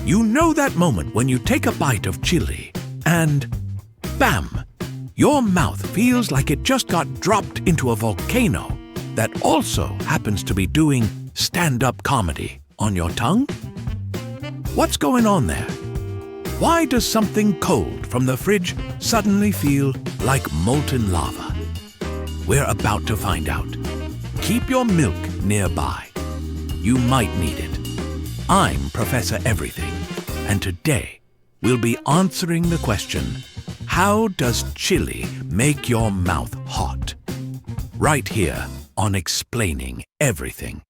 You know that moment when you take a bite of chili and bam! Your mouth feels like it just got dropped into a volcano that also happens to be doing stand-up comedy on your tongue? What's going on there? Why does something cold from the fridge suddenly feel like molten lava? We're about to find out. Keep your milk nearby. You might need it. I'm Professor Everything, and today we'll be answering the question, how does chili make your mouth hot? Right here on Explaining Everything.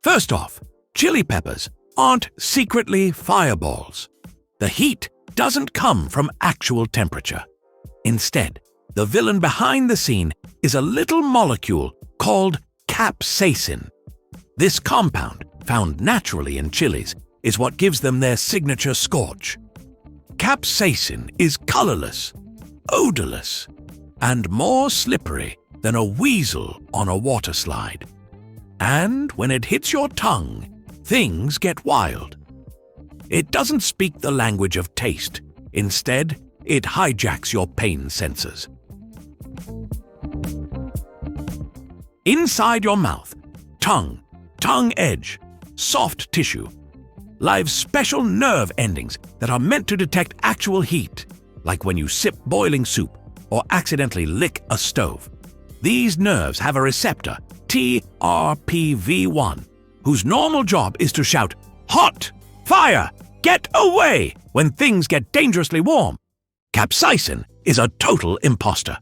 First off, chili peppers aren't secretly fireballs. The heat doesn't come from actual temperature. Instead, the villain behind the scene is a little molecule called capsaicin. This compound, found naturally in chilies, is what gives them their signature scorch. Capsaicin is colorless, odorless, and more slippery than a weasel on a water slide. And when it hits your tongue, things get wild. It doesn't speak the language of taste. Instead, it hijacks your pain sensors. Inside your mouth, tongue edge, soft tissue, live special nerve endings that are meant to detect actual heat, like when you sip boiling soup or accidentally lick a stove. These nerves have a receptor, TRPV1, whose normal job is to shout, "Hot! Fire! Get away!" when things get dangerously warm. Capsaicin is a total imposter.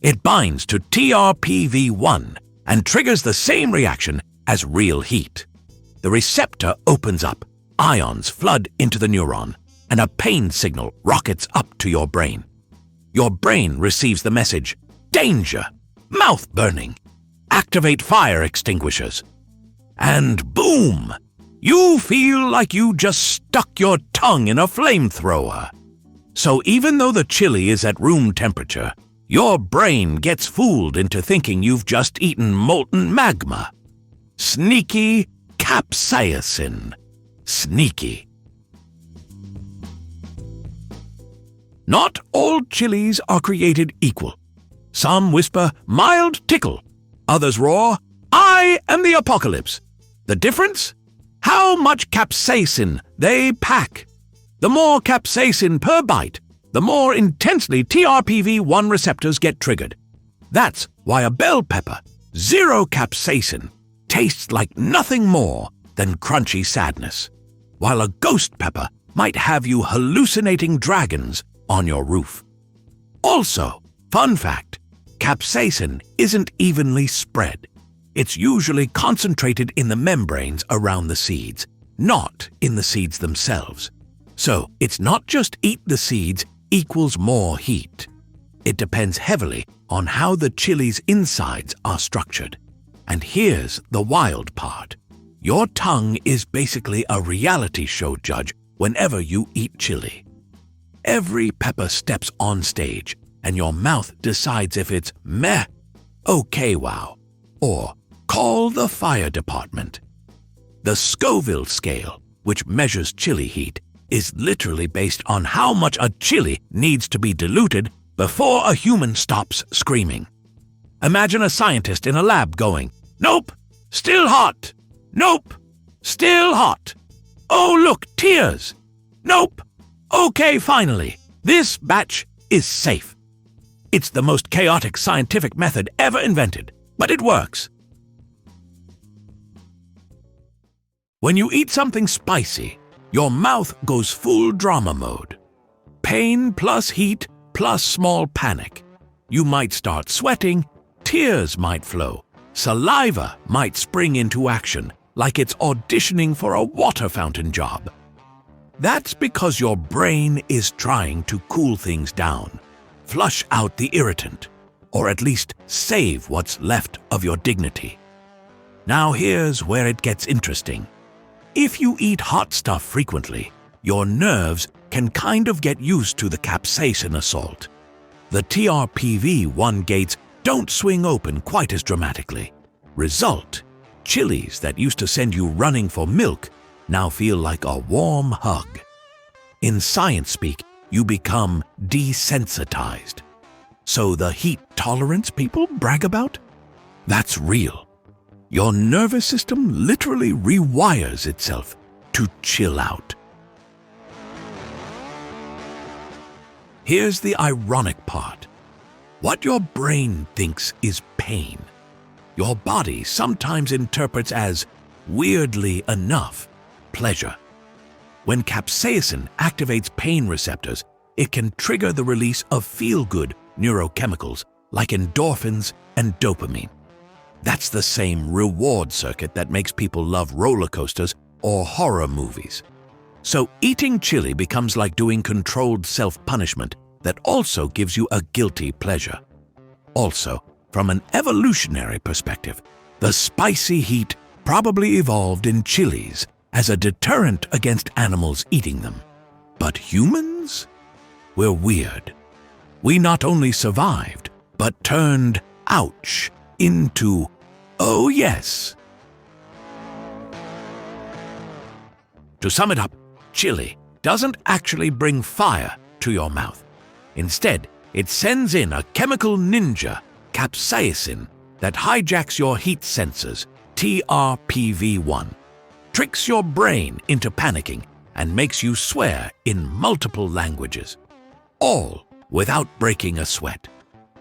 It binds to TRPV1 and triggers the same reaction as real heat. The receptor opens up, ions flood into the neuron, and a pain signal rockets up to your brain. Your brain receives the message, "Danger! Mouth burning! Activate fire extinguishers." And boom! You feel like you just stuck your tongue in a flamethrower. So even though the chili is at room temperature, your brain gets fooled into thinking you've just eaten molten magma. Sneaky capsaicin. Sneaky. Not all chilies are created equal. Some whisper, "Mild tickle." Others roar, "I am the apocalypse." The difference? How much capsaicin they pack. The more capsaicin per bite, the more intensely TRPV1 receptors get triggered. That's why a bell pepper, 0 capsaicin, tastes like nothing more than crunchy sadness, while a ghost pepper might have you hallucinating dragons on your roof. Also, fun fact, capsaicin isn't evenly spread. It's usually concentrated in the membranes around the seeds, not in the seeds themselves. So it's not just eat the seeds equals more heat. It depends heavily on how the chili's insides are structured. And here's the wild part. Your tongue is basically a reality show judge whenever you eat chili. Every pepper steps on stage, and your mouth decides if it's meh, okay wow, or call the fire department. The Scoville scale, which measures chili heat, is literally based on how much a chili needs to be diluted before a human stops screaming. Imagine a scientist in a lab going, "Nope, still hot. Nope, still hot. Oh, look, tears. Nope. Okay, finally, this batch is safe." It's the most chaotic scientific method ever invented, but it works. When you eat something spicy, your mouth goes full drama mode. Pain plus heat plus small panic. You might start sweating, tears might flow, saliva might spring into action like it's auditioning for a water fountain job. That's because your brain is trying to cool things down, flush out the irritant, or at least save what's left of your dignity. Now here's where it gets interesting. If you eat hot stuff frequently, your nerves can kind of get used to the capsaicin assault. The TRPV1 gates don't swing open quite as dramatically. Result: chilies that used to send you running for milk now feel like a warm hug. In science speak, you become desensitized. So the heat tolerance people brag about? That's real. Your nervous system literally rewires itself to chill out. Here's the ironic part. What your brain thinks is pain, your body sometimes interprets as, weirdly enough, pleasure. When capsaicin activates pain receptors, it can trigger the release of feel-good neurochemicals like endorphins and dopamine. That's the same reward circuit that makes people love roller coasters or horror movies. So eating chili becomes like doing controlled self-punishment that also gives you a guilty pleasure. Also, from an evolutionary perspective, the spicy heat probably evolved in chilies as a deterrent against animals eating them. But humans? We're weird. We not only survived, but turned ouch into oh yes. To sum it up, chili doesn't actually bring fire to your mouth. Instead, it sends in a chemical ninja, capsaicin, that hijacks your heat sensors, TRPV1, tricks your brain into panicking, and makes you swear in multiple languages. All without breaking a sweat.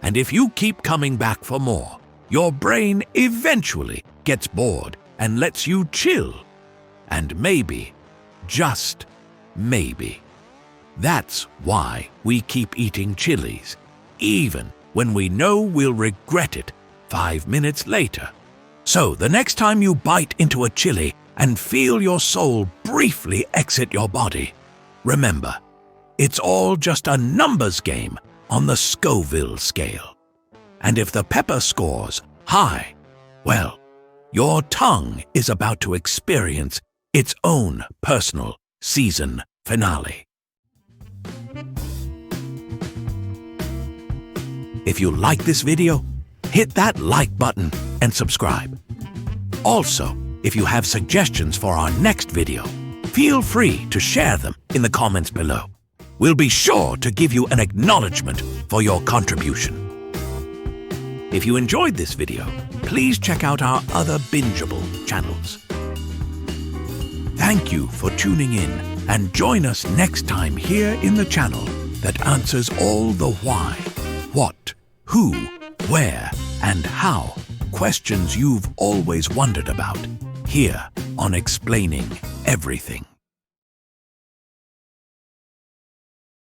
And if you keep coming back for more, your brain eventually gets bored and lets you chill. And maybe, just maybe, that's why we keep eating chilies, even when we know we'll regret it 5 minutes later. So the next time you bite into a chili and feel your soul briefly exit your body, remember, it's all just a numbers game on the Scoville scale. And if the pepper scores high, well, your tongue is about to experience its own personal season finale. If you like this video, hit that like button and subscribe. Also, if you have suggestions for our next video, feel free to share them in the comments below. We'll be sure to give you an acknowledgement for your contribution. If you enjoyed this video, please check out our other binge-able channels. Thank you for tuning in, and join us next time here in the channel that answers all the why, what, who, where, and how questions you've always wondered about, here on Explaining Everything.